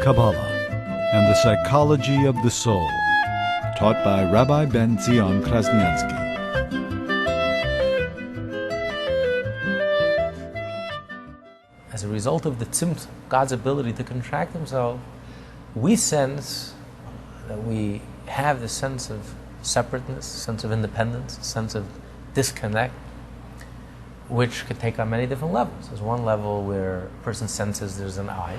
Kabbalah and the psychology of the soul, taught by Rabbi Tzion Krasnianski. As a result of the tzimtzum, God's ability to contract himself, we sense that we have this sense of separateness, sense of independence, sense of disconnect, which could take on many different levels. There's one level where a person senses there's an I.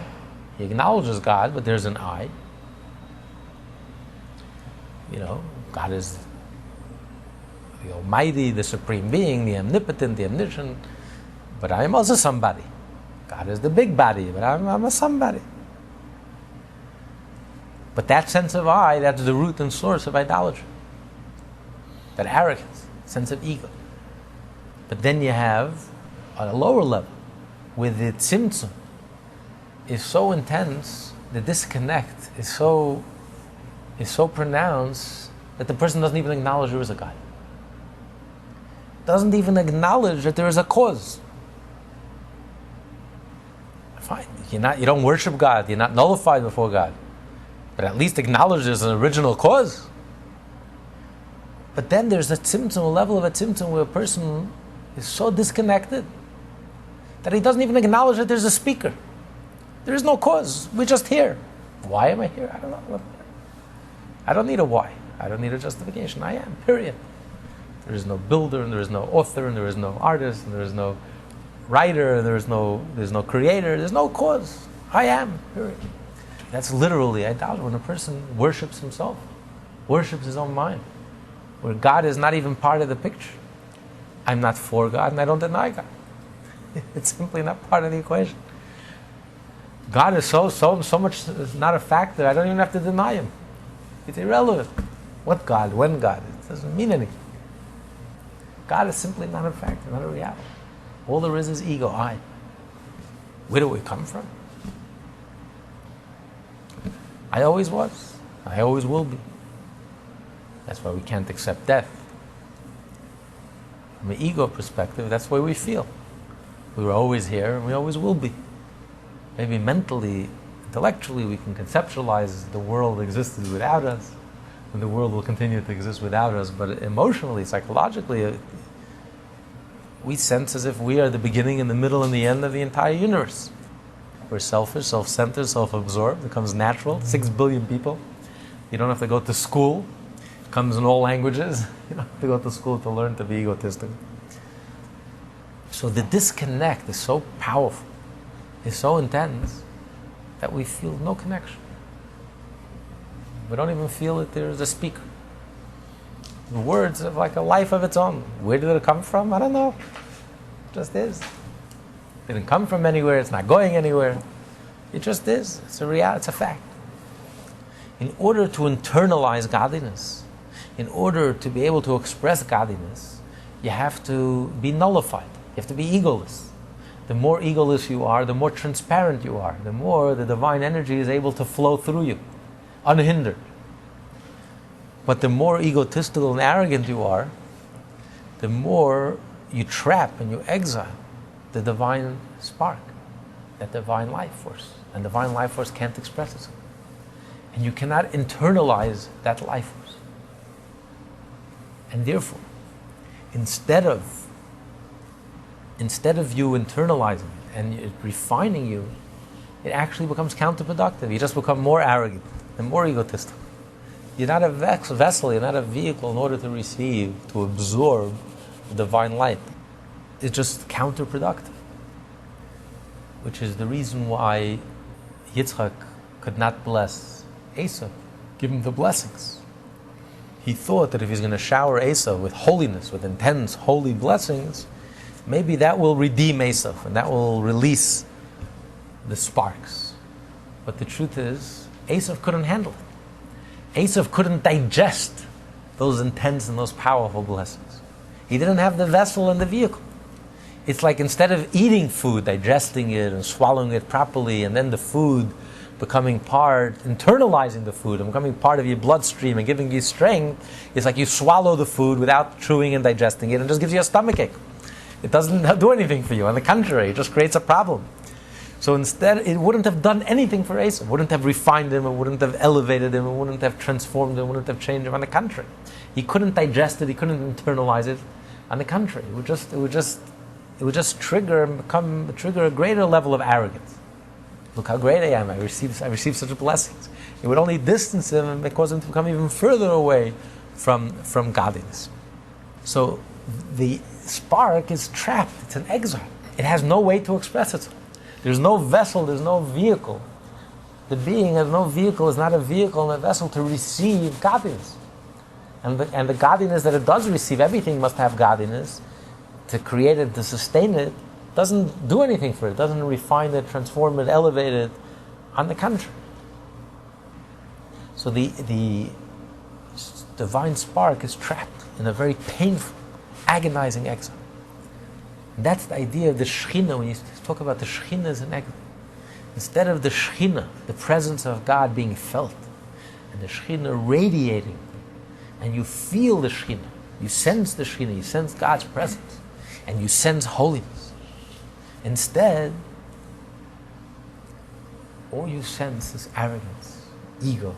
He acknowledges God, but there's an I. You know, God is the Almighty, the Supreme Being, the Omnipotent, the Omniscient, but I am also somebody. God is the big body, but I'm a somebody. But that sense of I, that's the root and source of idolatry. That arrogance, sense of ego. But then you have, on a lower level, where the tzimtzum is so intense, the disconnect is so pronounced that the person doesn't even acknowledge there is a God. Doesn't even acknowledge that there is a cause. Fine, you don't worship God, you're not nullified before God, but at least acknowledge there's an original cause. But then there's a tzimtzum, a level of a tzimtzum where a person is so disconnected that he doesn't even acknowledge that there's a speaker. There is no cause. We're just here. Why am I here? I don't know. I don't need a why. I don't need a justification. I am, period. There is no builder, and there is no author, and there is no artist, and there is no writer, and there's no creator. There's no cause. I am, period. That's literally idolatry. When a person worships himself, worships his own mind, where God is not even part of the picture. I'm not for God, and I don't deny God. It's simply not part of the equation. God is so much not a factor, I don't even have to deny him. It's irrelevant. What God? When God? It doesn't mean anything. God is simply not a factor, not a reality. All there is ego, I. Where do we come from? I always was. I always will be. That's why we can't accept death. From an ego perspective, that's the way we feel. We were always here and we always will be. Maybe mentally, intellectually, we can conceptualize the world existed without us, and the world will continue to exist without us, but emotionally, psychologically, we sense as if we are the beginning and the middle and the end of the entire universe. We're selfish, self-centered, self-absorbed. It comes natural. 6 billion people. You don't have to go to school. It comes in all languages. You don't have to go to school to learn to be egotistic. So the disconnect is so powerful, is so intense, that we feel no connection. We don't even feel that there's a speaker. The words have like a life of its own. Where did it come from? I don't know. It just is. It didn't come from anywhere. It's not going anywhere. It just is. It's a reality. It's a fact. In order to internalize godliness, in order to be able to express godliness, you have to be nullified. You have to be egoless. The more egoless you are, the more transparent you are, the more the divine energy is able to flow through you, unhindered. But the more egotistical and arrogant you are, the more you trap and you exile the divine spark, that divine life force. And divine life force can't express itself. And you cannot internalize that life force. And therefore, instead of you internalizing it and it refining you, it actually becomes counterproductive. You just become more arrogant and more egotistical. You're not a vessel, you're not a vehicle in order to receive, to absorb the divine light. It's just counterproductive. Which is the reason why Yitzchak could not bless Esau, give him the blessings. He thought that if he's going to shower Esau with holiness, with intense, holy blessings, maybe that will redeem Esau and that will release the sparks. But the truth is, Esau couldn't handle it. Esau couldn't digest those intense and those powerful blessings. He didn't have the vessel and the vehicle. It's like instead of eating food, digesting it and swallowing it properly, and then the food becoming internalizing the food and becoming part of your bloodstream and giving you strength, it's like you swallow the food without chewing and digesting it and just gives you a stomachache. It doesn't do anything for you. On the contrary, it just creates a problem. So instead, it wouldn't have done anything for Esav. It wouldn't have refined him, it wouldn't have elevated him, it wouldn't have transformed him, it wouldn't have changed him. On the contrary, he couldn't digest it, he couldn't internalize it. On the contrary, it would just trigger a greater level of arrogance. Look how great I am! I received such blessings. It would only distance him and cause him to become even further away from godliness. So the spark is trapped. It's an exile. It has no way to express itself. There's no vessel. There's no vehicle. The being has no vehicle. Is not a vehicle and a vessel to receive godliness. And the godliness that it does receive, everything must have godliness. To create it, to sustain it, doesn't do anything for it. Doesn't refine it, transform it, elevate it. On the contrary. So the divine spark is trapped in a very painful, agonizing exile. And that's the idea of the Shekhinah. When you talk about the Shekhinah as an exile, instead of the Shekhinah, the presence of God being felt, and the Shekhinah radiating, and you feel the Shekhinah, you sense the Shekhinah, you sense God's presence, and you sense holiness. Instead, all you sense is arrogance, ego,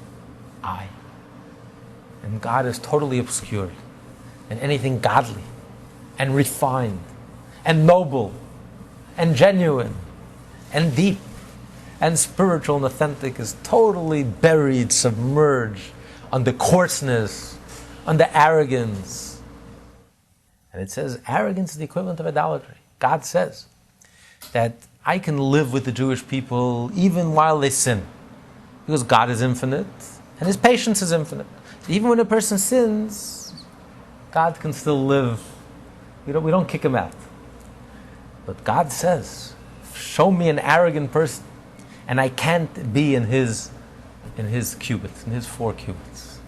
I. And God is totally obscured. And anything godly, and refined, and noble, and genuine, and deep, and spiritual and authentic is totally buried, submerged under coarseness, under arrogance. And it says arrogance is the equivalent of idolatry. God says that I can live with the Jewish people even while they sin, because God is infinite and His patience is infinite. So even when a person sins, God can still live. We don't kick him out. But God says, show me an arrogant person, and I can't be in his cubits, in his 4 cubits.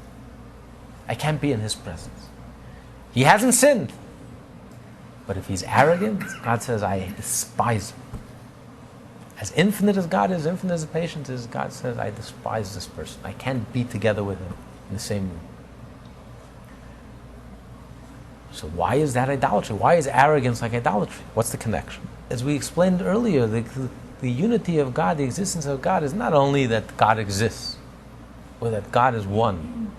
I can't be in his presence. He hasn't sinned. But if he's arrogant, God says, I despise him. As infinite as God is, infinite as patience is, God says, I despise this person. I can't be together with him in the same room. So why is that idolatry? Why is arrogance like idolatry? What's the connection? As we explained earlier, the unity of God, the existence of God is not only that God exists, or that God is one,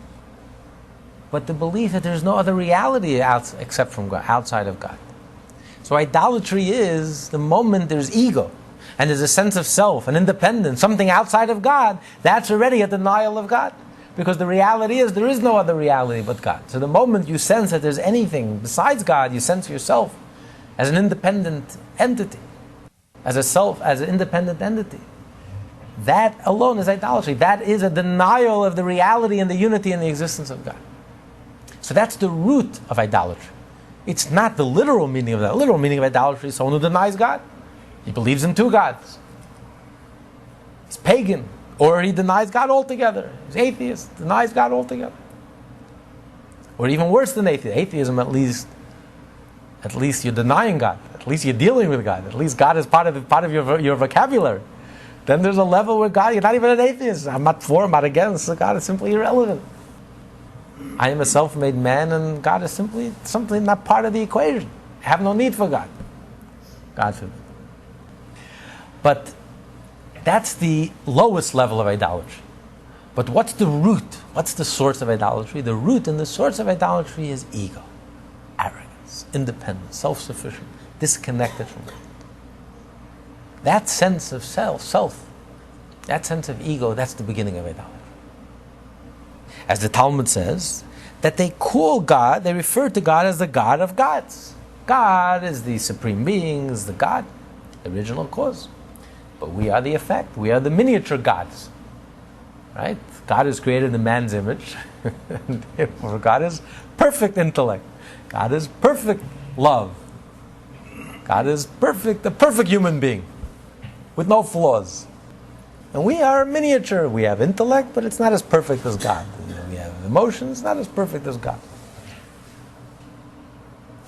but the belief that there's no other reality except from God, outside of God. So idolatry is the moment there's ego, and there's a sense of self, and independence, something outside of God, that's already a denial of God. Because the reality is there is no other reality but God. So the moment you sense that there's anything besides God, you sense yourself as an independent entity, as a self, as an independent entity. That alone is idolatry. That is a denial of the reality and the unity and the existence of God. So that's the root of idolatry. It's not the literal meaning of that. The literal meaning of idolatry is someone who denies God. He believes in 2 gods. He's pagan. Or he denies God altogether. He's atheist, denies God altogether. Or even worse than atheism. Atheism, at least you're denying God. At least you're dealing with God. At least God is part of your vocabulary. Then there's a level where God, you're not even an atheist. I'm not for, I'm not against. So God is simply irrelevant. I am a self-made man, and God is simply something not part of the equation. I have no need for God. God forbid. But that's the lowest level of idolatry. But what's the root? What's the source of idolatry? The root and the source of idolatry is ego, arrogance, independence, self-sufficient, disconnected from God. That sense of self, that sense of ego, that's the beginning of idolatry. As the Talmud says, that they call God, they refer to God as the God of gods. God is the supreme being, is the God, the original cause. But we are the effect. We are the miniature gods. Right? God is created in man's image. And therefore, God is perfect intellect. God is perfect love. God is perfect, the perfect human being with no flaws. And we are miniature. We have intellect, but it's not as perfect as God. We have emotions, not as perfect as God.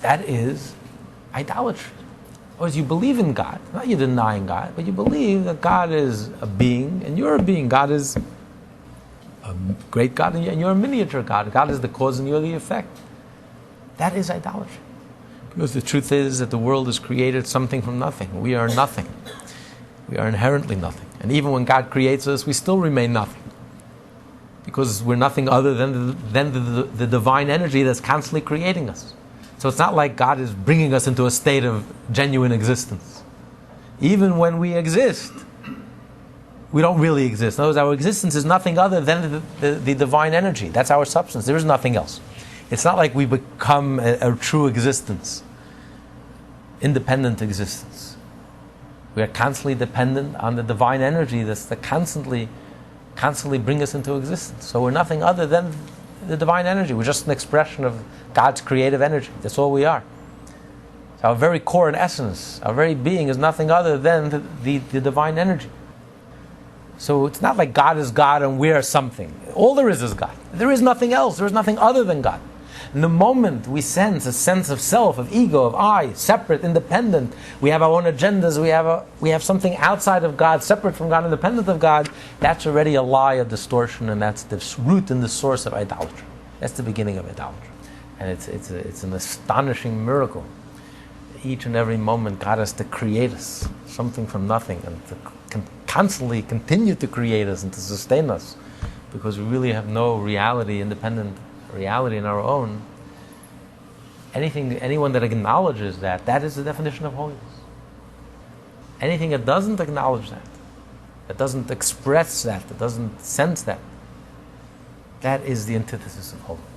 That is idolatry. Or as you believe in God, not you're denying God, but you believe that God is a being and you're a being. God is a great God and you're a miniature God. God is the cause and you're the effect. That is idolatry. Because the truth is that the world has created something from nothing. We are nothing. We are inherently nothing. And even when God creates us, we still remain nothing. Because we're nothing other than the divine energy that's constantly creating us. So it's not like God is bringing us into a state of genuine existence. Even when we exist, we don't really exist. In other words, our existence is nothing other than the divine energy. That's our substance. There is nothing else. It's not like we become a true existence, independent existence. We are constantly dependent on the divine energy that constantly bring us into existence. So we're nothing other than the divine energy. We're just an expression of God's creative energy. That's all we are. So our very core and essence, our very being is nothing other than the divine energy. So it's not like God is God and we are something. All there is God. There is nothing else. There is nothing other than God. And the moment we sense a sense of self, of ego, of I, separate, independent, we have our own agendas, we have something outside of God, separate from God, independent of God, that's already a lie, a distortion, and that's the root and the source of idolatry. That's the beginning of idolatry. And it's an astonishing miracle. Each and every moment God has to create us, something from nothing, and to constantly continue to create us and to sustain us, because we really have no reality, independent reality in our own. Anyone that acknowledges that is the definition of holiness. Anything that doesn't acknowledge that doesn't express that doesn't sense that is the antithesis of holiness.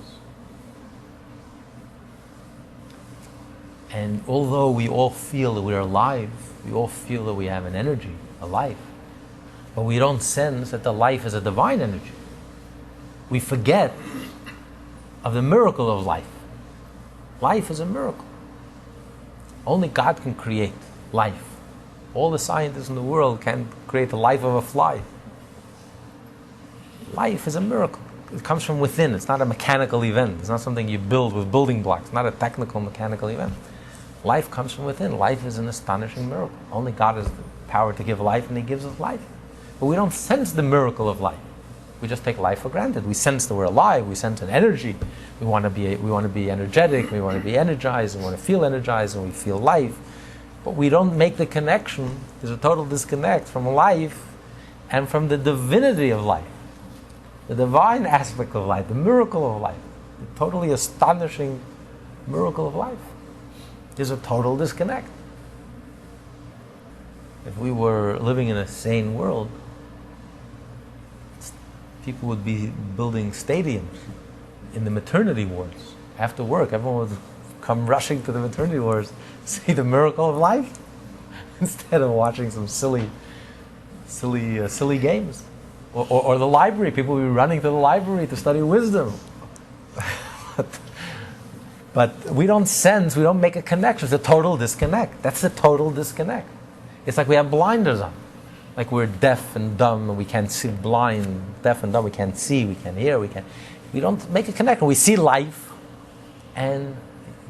And although we all feel that we're alive, we all feel that we have an energy, a life, but we don't sense that the life is a divine energy. We forget of the miracle of life. Life is a miracle. Only God can create life. All the scientists in the world can create the life of a fly. Life is a miracle. It comes from within. It's not a mechanical event. It's not something you build with building blocks. It's not a technical mechanical event. Life comes from within. Life is an astonishing miracle. Only God has the power to give life, and He gives us life. But we don't sense the miracle of life. We just take life for granted. We sense that we're alive. We sense an energy. We want to be energetic. We want to be energized. We want to feel energized, and we feel life. But we don't make the connection. There's a total disconnect from life and from the divinity of life, the divine aspect of life, the miracle of life, the totally astonishing miracle of life. There's a total disconnect. If we were living in a sane world, people would be building stadiums in the maternity wards. After work, everyone would come rushing to the maternity wards to see the miracle of life instead of watching some silly games. Or the library. People would be running to the library to study wisdom. But we don't make a connection. It's a total disconnect. That's a total disconnect. It's like we have blinders on. Like we're deaf and dumb and we can't see, blind, deaf and dumb, we can't see, we can't hear, we don't make a connection. We see life and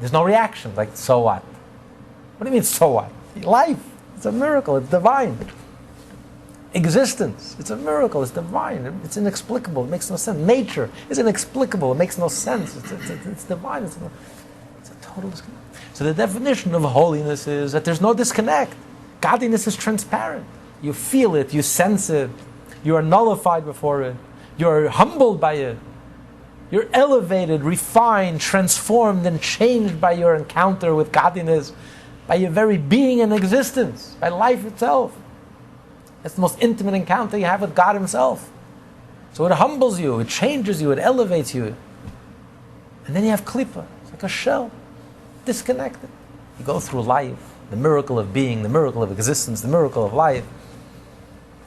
there's no reaction. Like, so what? What do you mean, so what? Life, it's a miracle, it's divine. Existence, it's a miracle, it's divine, it's inexplicable, it makes no sense. Nature is inexplicable, it makes no sense, it's divine, it's a total disconnect. So the definition of holiness is that there's no disconnect. Godliness is transparent. You feel it, you sense it, you are nullified before it, you are humbled by it, you're elevated, refined, transformed, and changed by your encounter with godliness, by your very being and existence, by life itself. That's the most intimate encounter you have with God Himself. So it humbles you, it changes you, it elevates you. And then you have klipa, it's like a shell, disconnected. You go through life, the miracle of being, the miracle of existence, the miracle of life.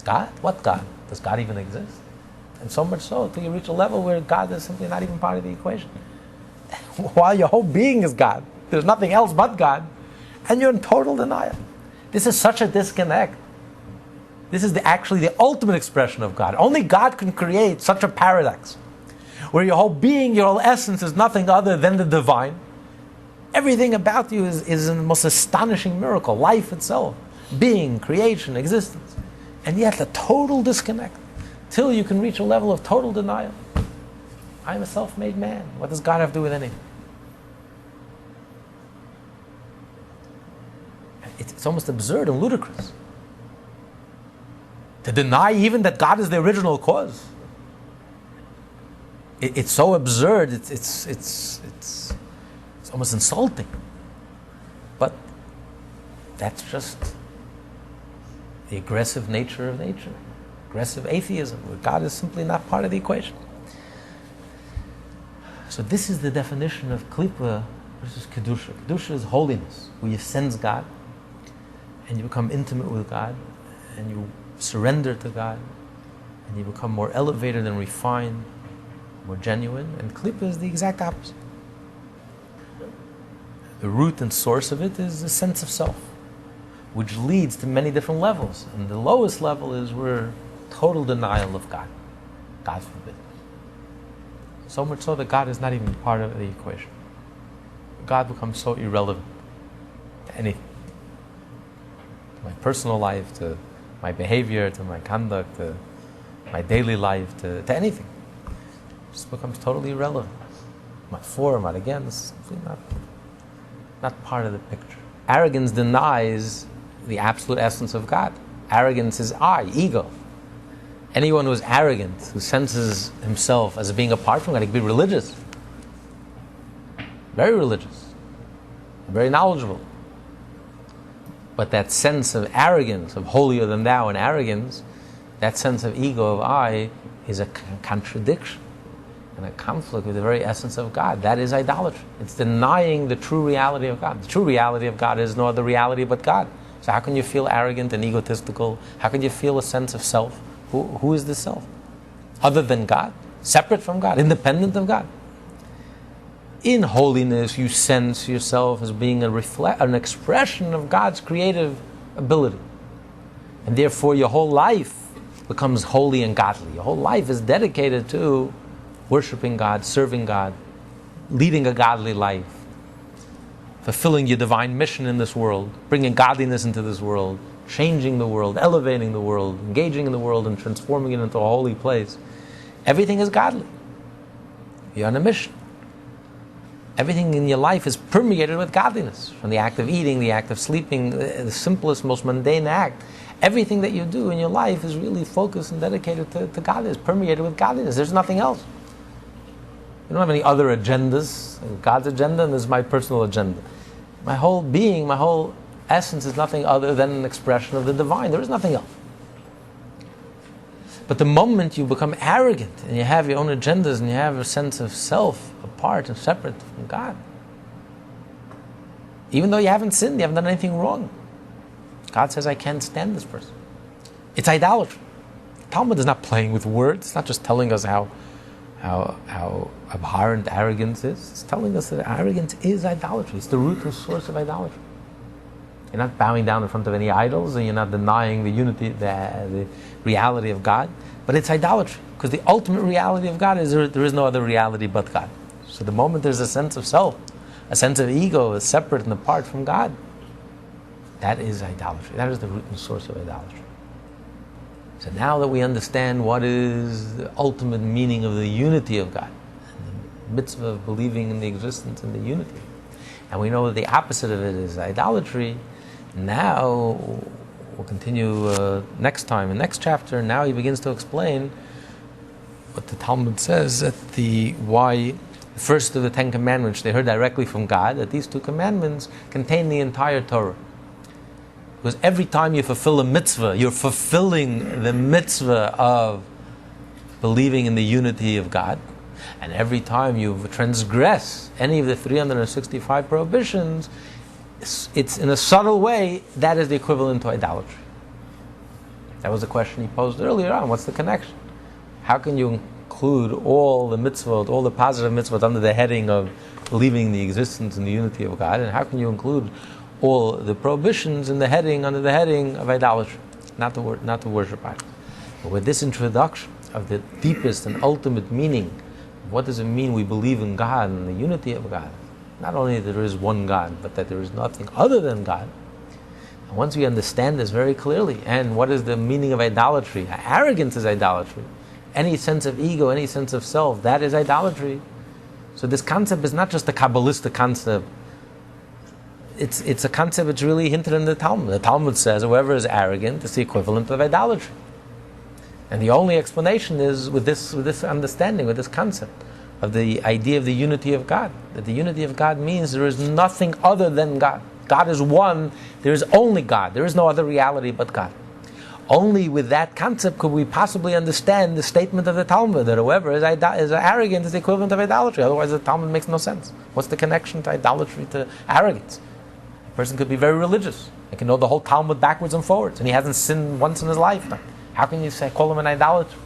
God? What God? Does God even exist? And so much so, till you reach a level where God is simply not even part of the equation. While your whole being is God, there's nothing else but God, and you're in total denial. This is such a disconnect. This is actually the ultimate expression of God. Only God can create such a paradox, where your whole being, your whole essence is nothing other than the divine. Everything about you is the most astonishing miracle, life itself, being, creation, existence. And yet a total disconnect, till you can reach a level of total denial. I'm a self-made man. What does God have to do with anything? It's almost absurd and ludicrous. To deny even that God is the original cause. It's so absurd, it's almost insulting. But that's just the aggressive nature of nature. Aggressive atheism, where God is simply not part of the equation. So this is the definition of klipa versus kedusha. Kedusha is holiness, where you sense God, and you become intimate with God, and you surrender to God, and you become more elevated and refined, more genuine. And klipa is the exact opposite. The root and source of it is a sense of self, which leads to many different levels. And the lowest level is where total denial of God. God forbid. So much so that God is not even part of the equation. God becomes so irrelevant to anything. To my personal life, to my behavior, to my conduct, to my daily life, to anything. It just becomes totally irrelevant. Not for, not against, simply not part of the picture. Arrogance denies the absolute essence of God. Arrogance is I, ego. Anyone who is arrogant, who senses himself as being apart from God, he can be religious. Very religious. Very knowledgeable. But that sense of arrogance, of holier than thou and arrogance, that sense of ego, of I, is a contradiction and a conflict with the very essence of God. That is idolatry. It's denying the true reality of God. The true reality of God is no other reality but God. So how can you feel arrogant and egotistical? How can you feel a sense of self? Who is the self? Other than God? Separate from God? Independent of God? In holiness, you sense yourself as being an expression of God's creative ability. And therefore your whole life becomes holy and godly. Your whole life is dedicated to worshiping God, serving God, leading a godly life, fulfilling your divine mission in this world, bringing godliness into this world, changing the world, elevating the world, engaging in the world and transforming it into a holy place. Everything is godly. You're on a mission. Everything in your life is permeated with godliness. From the act of eating, the act of sleeping, the simplest, most mundane act. Everything that you do in your life is really focused and dedicated to godliness, permeated with godliness. There's nothing else. You don't have any other agendas. God's agenda, and this is my personal agenda. My whole being, my whole essence is nothing other than an expression of the divine. There is nothing else. But the moment you become arrogant and you have your own agendas and you have a sense of self apart and separate from God, even though you haven't sinned, you haven't done anything wrong, God says, I can't stand this person. It's idolatry. Talmud is not playing with words. It's not just telling us how abhorrent arrogance is. It's telling us that arrogance is idolatry. It's the root and source of idolatry. You're not bowing down in front of any idols, and you're not denying the unity, the reality of God. But it's idolatry, because the ultimate reality of God is there is no other reality but God. So the moment there's a sense of self, a sense of ego, is separate and apart from God, that is idolatry. That is the root and source of idolatry. So now that we understand what is the ultimate meaning of the unity of God, and the mitzvah of believing in the existence and the unity, and we know that the opposite of it is idolatry, now we'll continue next time, in the next chapter. Now he begins to explain what the Talmud says, that why the first of the 10 commandments they heard directly from God, that these 2 commandments contain the entire Torah. Because every time you fulfill a mitzvah, you're fulfilling the mitzvah of believing in the unity of God. And every time you transgress any of the 365 prohibitions, it's in a subtle way, that is the equivalent to idolatry. That was the question he posed earlier on. What's the connection? How can you include all the mitzvot, all the positive mitzvot under the heading of believing in the existence and the unity of God? And how can you include all the prohibitions under the heading of idolatry? Not to worship idols. But with this introduction of the deepest and ultimate meaning, what does it mean we believe in God and the unity of God? Not only that there is one God, but that there is nothing other than God. And once we understand this very clearly, and what is the meaning of idolatry? Arrogance is idolatry. Any sense of ego, any sense of self, that is idolatry. So this concept is not just a Kabbalistic concept. It's a concept that's really hinted in the Talmud. The Talmud says whoever is arrogant is the equivalent of idolatry. And the only explanation is with this understanding, with this concept of the idea of the unity of God. That the unity of God means there is nothing other than God. God is one, there is only God. There is no other reality but God. Only with that concept could we possibly understand the statement of the Talmud that whoever is arrogant is the equivalent of idolatry. Otherwise the Talmud makes no sense. What's the connection to idolatry to arrogance? A person could be very religious and can know the whole Talmud backwards and forwards, and he hasn't sinned once in his lifetime. How can you call him an idolater?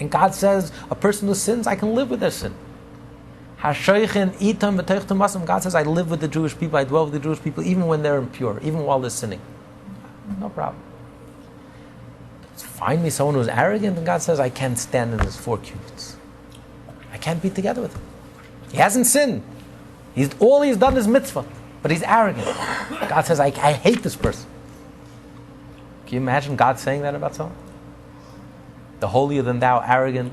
And God says, a person who sins, I can live with their sin. God says, I live with the Jewish people, I dwell with the Jewish people, even when they're impure, even while they're sinning. No problem. Find me someone who's arrogant, and God says, I can't stand in his 4 cubits. I can't be together with him. He hasn't sinned. All he's done is mitzvah, but he's arrogant. God says, I hate this person. Can you imagine God saying that about someone? The holier than thou, arrogant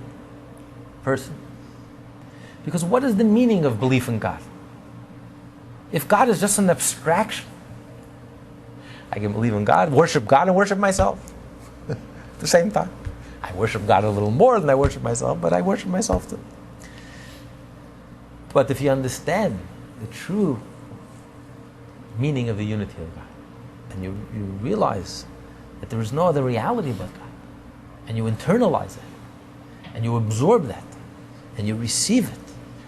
person. Because what is the meaning of belief in God? If God is just an abstraction, I can believe in God, and worship myself at the same time. I worship God a little more than I worship myself, but I worship myself too. But if you understand the true meaning of the unity of God, and you realize that there is no other reality but God, and you internalize it, and you absorb that, and you receive it,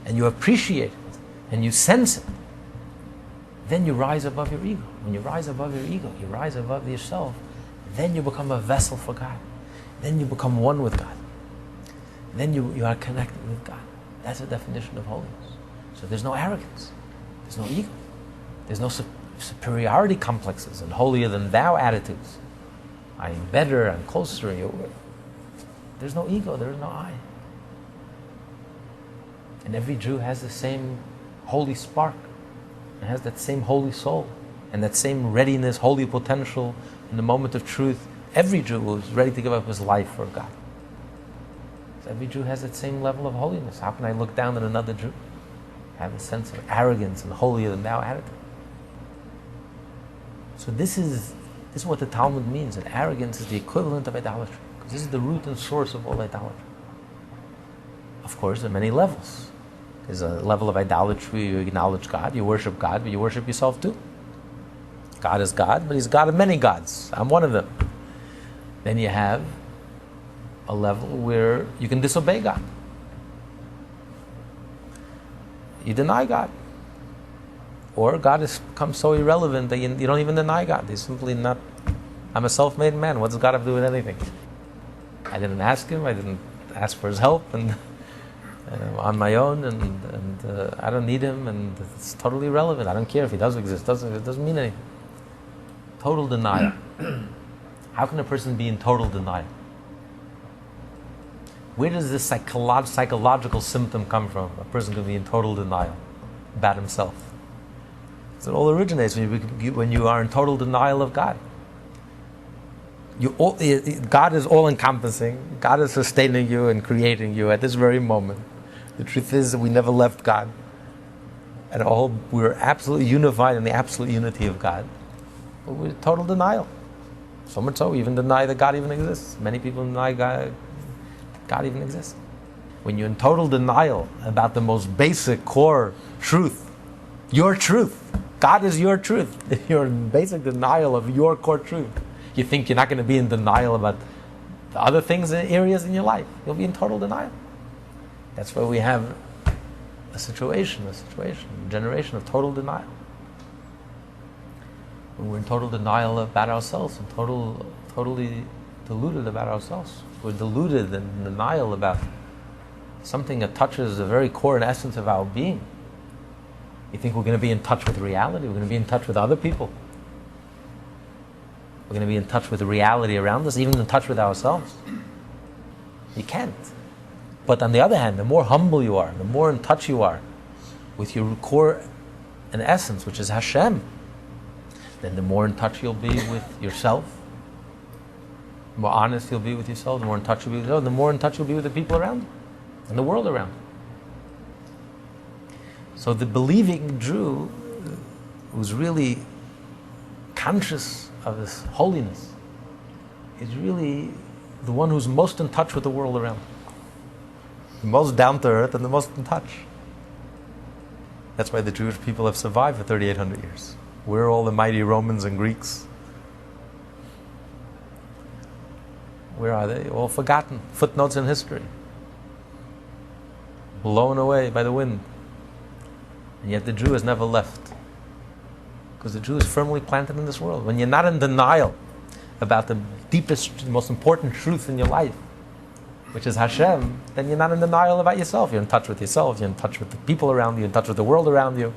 and you appreciate it, and you sense it, then you rise above your ego. When you rise above your ego, you rise above yourself, then you become a vessel for God. Then you become one with God. Then you are connected with God. That's the definition of holiness. So there's no arrogance. There's no ego. There's no superiority complexes and holier than thou attitudes. I am better, I'm closer. There's no ego, there is no I. And every Jew has the same holy spark. It has that same holy soul and that same readiness, holy potential in the moment of truth. Every Jew is ready to give up his life for God. So every Jew has that same level of holiness. How can I look down on another Jew? Have a sense of arrogance and holier than thou attitude. So this is what the Talmud means, that arrogance is the equivalent of idolatry. Because this is the root and source of all idolatry. Of course, there are many levels. There's a level of idolatry, you acknowledge God, you worship God, but you worship yourself too. God is God, but he's God of many gods. I'm one of them. Then you have a level where you can disobey God. You deny God. Or God has become so irrelevant that you don't even deny God. He's simply not, I'm a self-made man. What does God have to do with anything? I didn't ask him, I didn't ask for his help, and on my own, and I don't need him, and it's totally irrelevant. I don't care if he does exist. It doesn't mean anything. Total denial. How can a person be in total denial? Where does this psychological symptom come from? A person can be in total denial about himself. So it all originates when you are in total denial of God. God is all-encompassing. God is sustaining you and creating you at this very moment. The truth is that we never left God. And we're absolutely unified in the absolute unity of God. But we're in total denial. So much so, we even deny that God even exists. Many people deny God even exists. When you're in total denial about the most basic core truth, your truth, God is your truth. You're in basic denial of your core truth. You think you're not going to be in denial about the other things, areas in your life. You'll be in total denial. That's why we have a generation of total denial. When we're in total denial about ourselves and totally deluded about ourselves. We're deluded and denial about something that touches the very core and essence of our being. You think we're going to be in touch with reality? We're going to be in touch with other people? We're going to be in touch with the reality around us, even in touch with ourselves? You can't. But on the other hand, the more humble you are, the more in touch you are with your core and essence, which is Hashem, then the more in touch you'll be with yourself, the more honest you'll be with yourself, the more in touch you'll be with yourself, the more in touch you'll be with the people around you and the world around you. So the believing Jew who's really conscious of this holiness is really the one who's most in touch with the world around him. The most down to earth and the most in touch. That's why the Jewish people have survived for 3,800 years. Where are all the mighty Romans and Greeks? Where are they? All forgotten. Footnotes in history. Blown away by the wind. And yet the Jew has never left. Because the Jew is firmly planted in this world. When you're not in denial about the deepest, most important truth in your life, which is Hashem, then you're not in denial about yourself. You're in touch with yourself, you're in touch with the people around you, you're in touch with the world around you.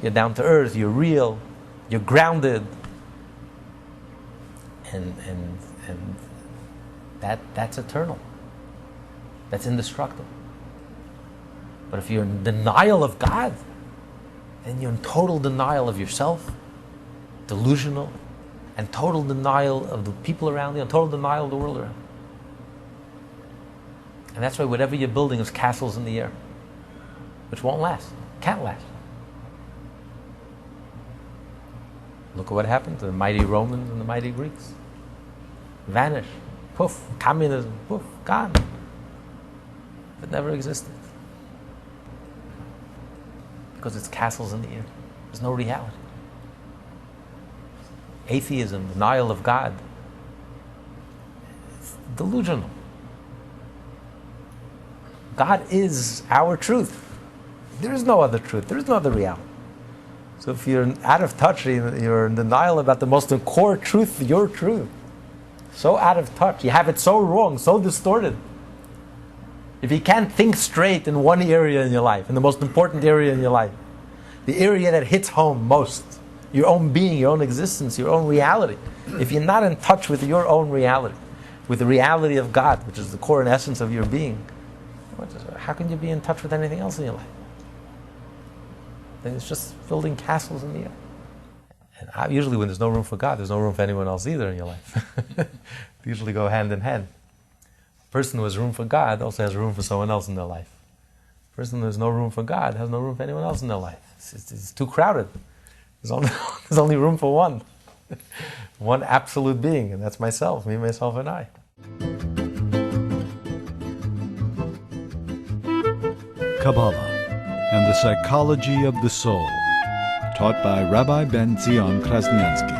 You're down to earth, you're real, you're grounded. And that's eternal. That's indestructible. But if you're in denial of God, then you're in total denial of yourself, delusional, and total denial of the people around you, and total denial of the world around you. And that's why whatever you're building is castles in the air, which won't last, can't last. Look at what happened to the mighty Romans and the mighty Greeks. Vanish, poof, communism, poof, gone. It never existed. Because it's castles in the air. There's no reality. Atheism, denial of God, it's delusional. God is our truth. There is no other truth. There is no other reality. So if you're out of touch, you're in denial about the most core truth, your truth. So out of touch. You have it so wrong, so distorted. If you can't think straight in one area in your life, in the most important area in your life, the area that hits home most, your own being, your own existence, your own reality, if you're not in touch with your own reality, with the reality of God, which is the core and essence of your being, how can you be in touch with anything else in your life? Then it's just building castles in the air. And usually when there's no room for God, there's no room for anyone else either in your life. They usually go hand in hand. A person who has room for God also has room for someone else in their life. A person who has no room for God has no room for anyone else in their life. It's too crowded. There's only room for one. One absolute being, and that's myself, me, myself, and I. Kabbalah and the Psychology of the Soul, taught by Rabbi Tzion Krasnianski.